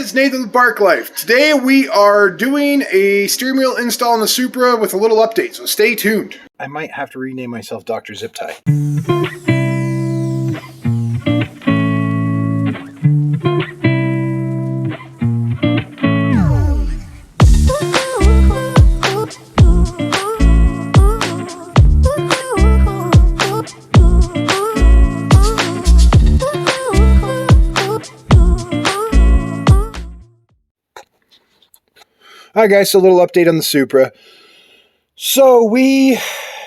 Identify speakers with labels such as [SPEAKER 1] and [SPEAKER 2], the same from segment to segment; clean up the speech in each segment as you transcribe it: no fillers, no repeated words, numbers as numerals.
[SPEAKER 1] it's Nathan with Bark Life. Today we are doing a steering wheel install on the Supra with a little update, so stay tuned. I might have to rename myself Dr. Zip Tie. Alright guys, so a little update on the Supra. So we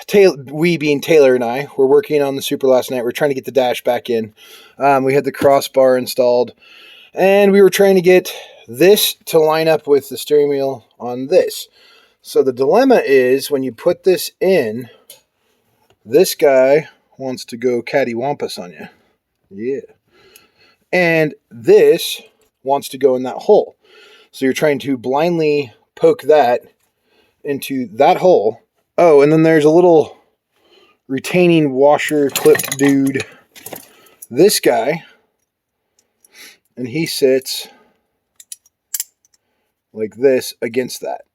[SPEAKER 1] being Taylor and I, were working on the Supra last night. We're trying to get the dash back in. We had the crossbar installed, and we were trying to get this to line up with the steering wheel on this. So the dilemma is, when you put this in, this guy wants to go cattywampus on you. Yeah. And this wants to go in that hole. So you're trying to blindly poke that into that hole. Oh, and then there's a little retaining washer clip dude. This guy. And he sits like this against that.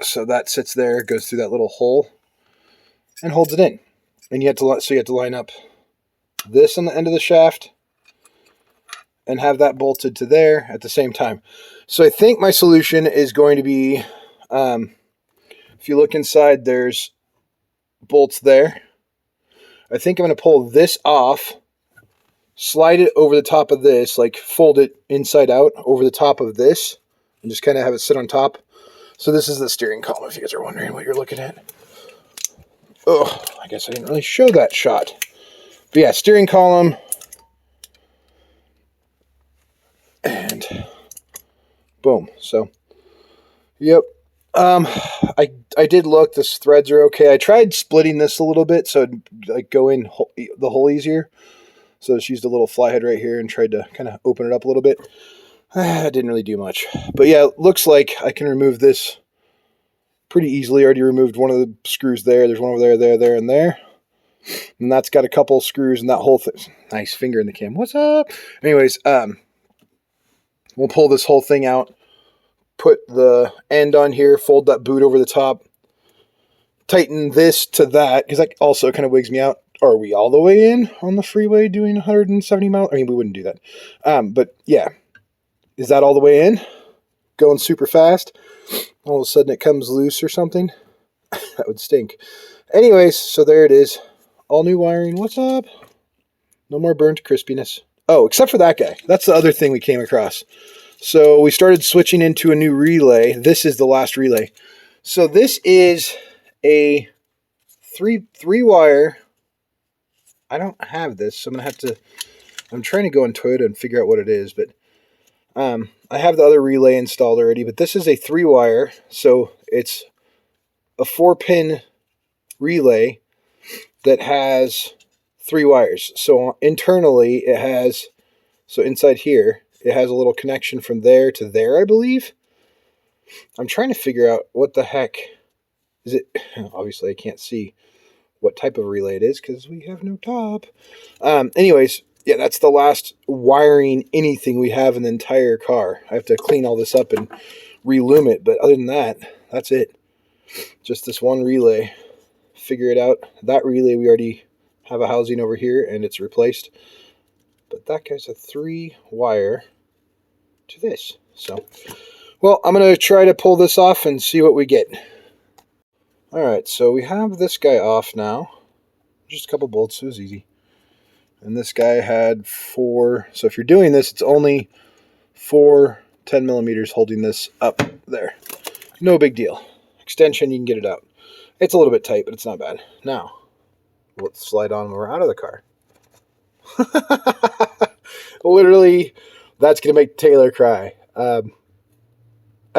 [SPEAKER 1] So that sits there, goes through that little hole, and holds it in. And you have to line up this on the end of the shaft and have that bolted to there at the same time. So I think my solution is going to be, if you look inside, there's bolts there. I think I'm going to pull this off, slide it over the top of this, like fold it inside out over the top of this, and just kind of have it sit on top. So this is the steering column, if you guys are wondering what you're looking at. Oh, I guess I didn't really show that shot. But yeah, steering column. And boom. So, yep. I did look. The threads are okay. I tried splitting this a little bit so it'd like go in the hole easier. So I just used a little fly head right here and tried to kind of open it up a little bit. I didn't really do much. But yeah, it looks like I can remove this pretty easily. I already removed one of the screws there. There's one over there, and there. And that's got a couple screws and that whole thing. Nice finger in the cam. What's up? Anyways, we'll pull this whole thing out, put the end on here, fold that boot over the top, tighten this to that, because that also kind of wigs me out. Are we all the way in on the freeway doing 170 miles? I mean, we wouldn't do that. But yeah, is that all the way in? Going super fast? All of a sudden it comes loose or something? That would stink. Anyways, so there it is. All new wiring. What's up? No more burnt crispiness. Oh, except for that guy. That's the other thing we came across. So we started switching into a new relay. This is the last relay. So this is a three wire. I don't have this, so I'm going to have to, I'm trying to go on Toyota and figure out what it is, but I have the other relay installed already, but this is a 3-wire, so it's a 4-pin relay that has 3 wires. So internally it has, so inside here, it has a little connection from there to there, I believe. I'm trying to figure out what the heck is it. Obviously I can't see what type of relay it is because we have no top. Anyways, yeah, that's the last wiring anything we have in the entire car. I have to clean all this up and relume it, but other than that, that's it. Just this one relay. Figure it out. That relay, we already have a housing over here and it's replaced. But that guy's a 3-wire to this. So, well, I'm going to try to pull this off and see what we get. Alright, so we have this guy off now. Just a couple bolts, it was easy. And this guy had 4, so if you're doing this, it's only 4 10 millimeters holding this up there. No big deal. Extension, you can get it out. It's a little bit tight, but it's not bad. Now, let's slide on when we're out of the car. Literally, that's going to make Taylor cry. I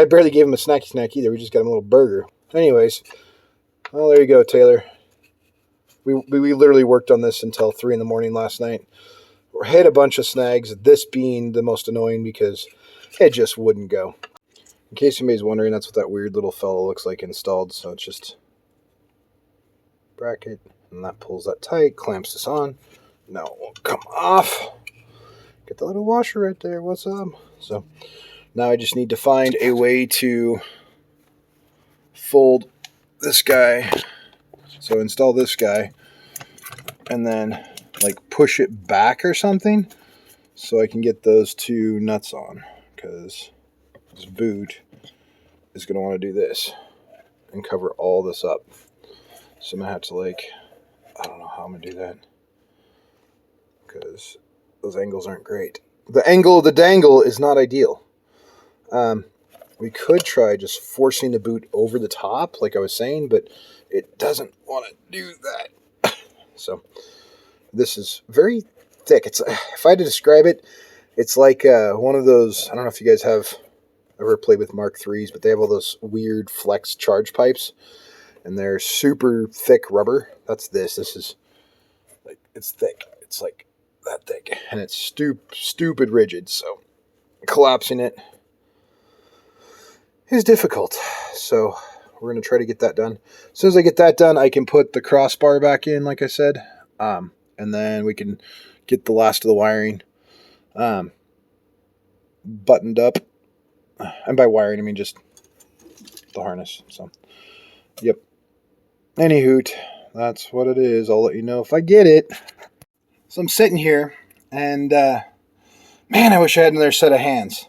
[SPEAKER 1] barely gave him a snacky snack either. We just got him a little burger. Anyways, well, there you go, Taylor. We literally worked on this until 3 in the morning last night. We hit a bunch of snags, this being the most annoying because it just wouldn't go. In case anybody's wondering, that's what that weird little fellow looks like installed. So it's just bracket, and that pulls that tight, clamps this on. Now it won't come off. Get the little washer right there. What's up? So Now I just need to find a way to fold this guy. So install this guy and then like push it back or something so I can get those two nuts on, because this boot is going to want to do this and cover all this up. So I'm going to have to, like, I don't know how I'm going to do that, because those angles aren't great. The angle of the dangle is not ideal. We could try just forcing the boot over the top, like I was saying, but it doesn't want to do that. So this is very thick. It's, if I had to describe it, it's like one of those, I don't know if you guys have ever played with Mark IIIs, but they have all those weird flex charge pipes, and they're super thick rubber. That's this. This is, like, it's thick. It's like that thick, and it's stupid rigid, so collapsing it is difficult. So we're going to try to get that done. As soon as I get that done, I can put the crossbar back in, like I said, and then we can get the last of the wiring buttoned up. And by wiring, I mean just the harness. So, yep. Any hoot, that's what it is. I'll let you know if I get it. So I'm sitting here, and man, I wish I had another set of hands.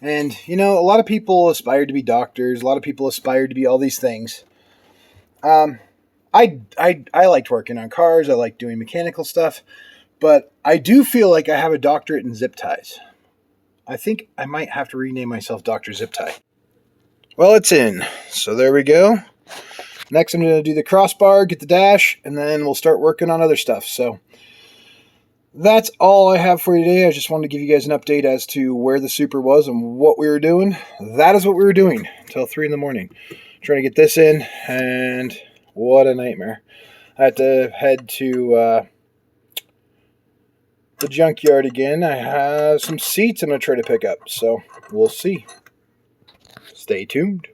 [SPEAKER 1] And, you know, a lot of people aspire to be doctors. A lot of people aspire to be all these things. I liked working on cars. I liked doing mechanical stuff. But I do feel like I have a doctorate in zip ties. I think I might have to rename myself Dr. Zip Tie. Well, it's in. So there we go. Next, I'm going to do the crossbar, get the dash, and then we'll start working on other stuff. So that's all I have for you today. I just wanted to give you guys an update as to where the Supra was and what we were doing. That is what we were doing until 3 in the morning. Trying to get this in, and what a nightmare. I had to head to the junkyard again. I have some seats I'm going to try to pick up, so we'll see. Stay tuned.